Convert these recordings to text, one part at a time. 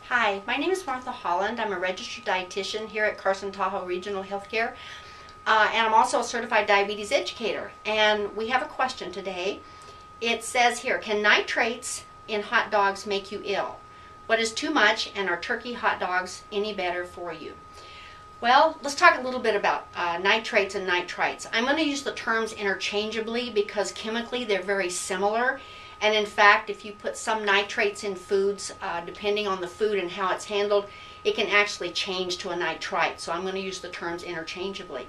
Hi, my name is Martha Holland. I'm a registered dietitian here at Carson, Tahoe Regional Healthcare, and I'm also a certified diabetes educator. And we have a question today. It says here, can nitrates in hot dogs make you ill? What is too much, and are turkey hot dogs any better for you? Well, let's talk a little bit about nitrates and nitrites. I'm going to use the terms interchangeably because chemically they're very similar. And in fact, if you put some nitrates in foods, depending on the food and how it's handled, it can actually change to a nitrite. So I'm going to use the terms interchangeably.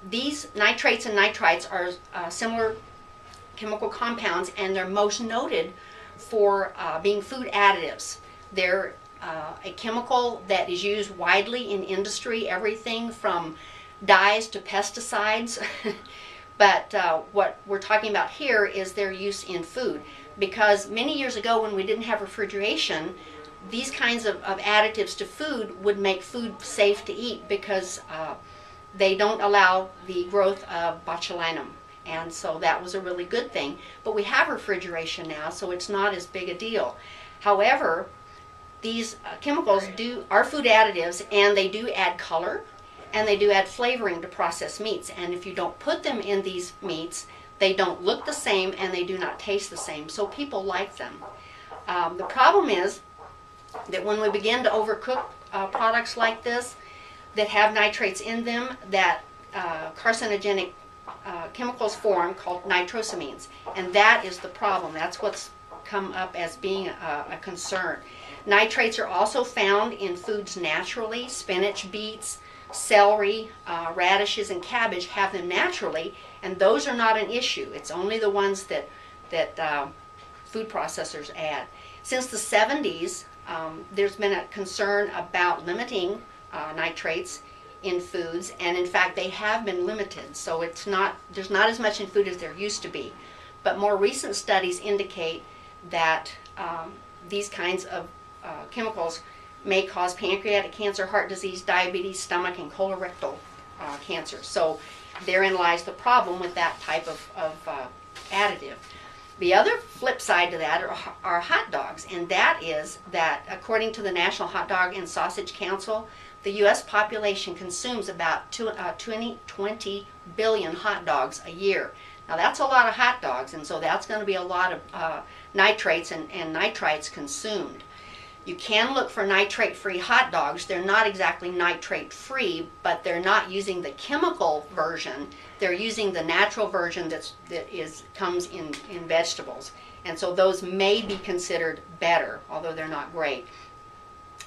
These nitrates and nitrites are similar chemical compounds, and they're most noted for being food additives. They're a chemical that is used widely in industry, everything from dyes to pesticides. But what we're talking about here is their use in food, because many years ago when we didn't have refrigeration, these kinds of additives to food would make food safe to eat because they don't allow the growth of botulinum. And so that was a really good thing. But we have refrigeration now, so it's not as big a deal. However, these chemicals are food additives, and they do add color, and they do add flavoring to processed meats. And if you don't put them in these meats, they don't look the same and they do not taste the same. So people like them. The problem is that when we begin to overcook products like this that have nitrates in them, that carcinogenic chemicals form called nitrosamines. And that is the problem. That's what's come up as being a concern. Nitrates are also found in foods naturally. Spinach, beets, celery, radishes, and cabbage have them naturally, and those are not an issue. It's only the ones that food processors add. Since the 70s, there's been a concern about limiting nitrates in foods, and in fact they have been limited. So there's not as much in food as there used to be. But more recent studies indicate that these kinds of chemicals may cause pancreatic cancer, heart disease, diabetes, stomach, and colorectal cancer. So therein lies the problem with that type of additive. The other flip side to that are hot dogs, and that is that according to the National Hot Dog and Sausage Council, the U.S. population consumes about 20 billion hot dogs a year. Now that's a lot of hot dogs, and so that's going to be a lot of nitrates and nitrites consumed. You can look for nitrate-free hot dogs. They're not exactly nitrate-free, but they're not using the chemical version. They're using the natural version that comes in vegetables. And so those may be considered better, although they're not great.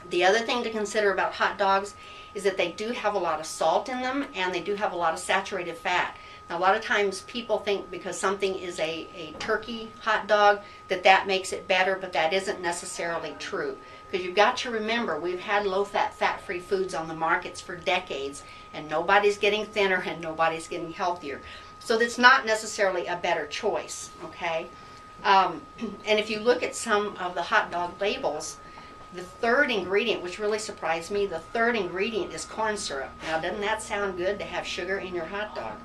The other thing to consider about hot dogs is that they do have a lot of salt in them, and they do have a lot of saturated fat. Now, a lot of times people think because something is a turkey hot dog that makes it better, but that isn't necessarily true. Because you've got to remember, we've had low-fat, fat-free foods on the markets for decades, and nobody's getting thinner and nobody's getting healthier. So that's not necessarily a better choice, okay? And if you look at some of the hot dog labels, the third ingredient, which really surprised me, the third ingredient is corn syrup. Now, doesn't that sound good to have sugar in your hot dog?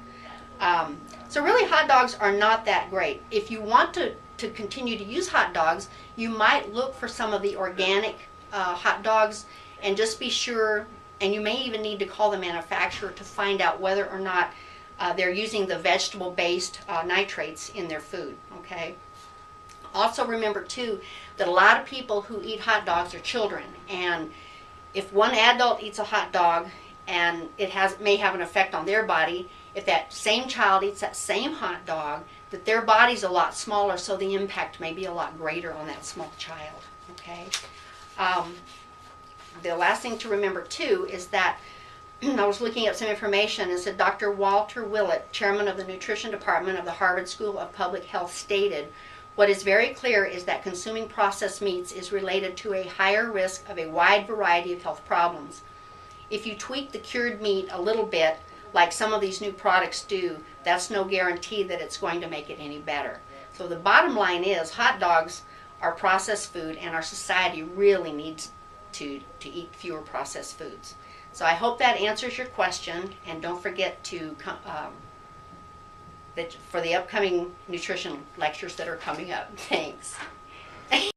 So really, hot dogs are not that great. If you want to continue to use hot dogs, you might look for some of the organic hot dogs and just be sure, and you may even need to call the manufacturer to find out whether or not they're using the vegetable-based nitrates in their food, okay? Also remember, too, that a lot of people who eat hot dogs are children, and if one adult eats a hot dog and it may have an effect on their body, if that same child eats that same hot dog, that their body's a lot smaller, so the impact may be a lot greater on that small child, okay? The last thing to remember, too, is that I was looking up some information and said Dr. Walter Willett, chairman of the nutrition department of the Harvard School of Public Health, stated, "What is very clear is that consuming processed meats is related to a higher risk of a wide variety of health problems. If you tweak the cured meat a little bit, like some of these new products do, that's no guarantee that it's going to make it any better." So the bottom line is hot dogs are processed food, and our society really needs to eat fewer processed foods. So I hope that answers your question, and don't forget to for the upcoming nutrition lectures that are coming up. Thanks.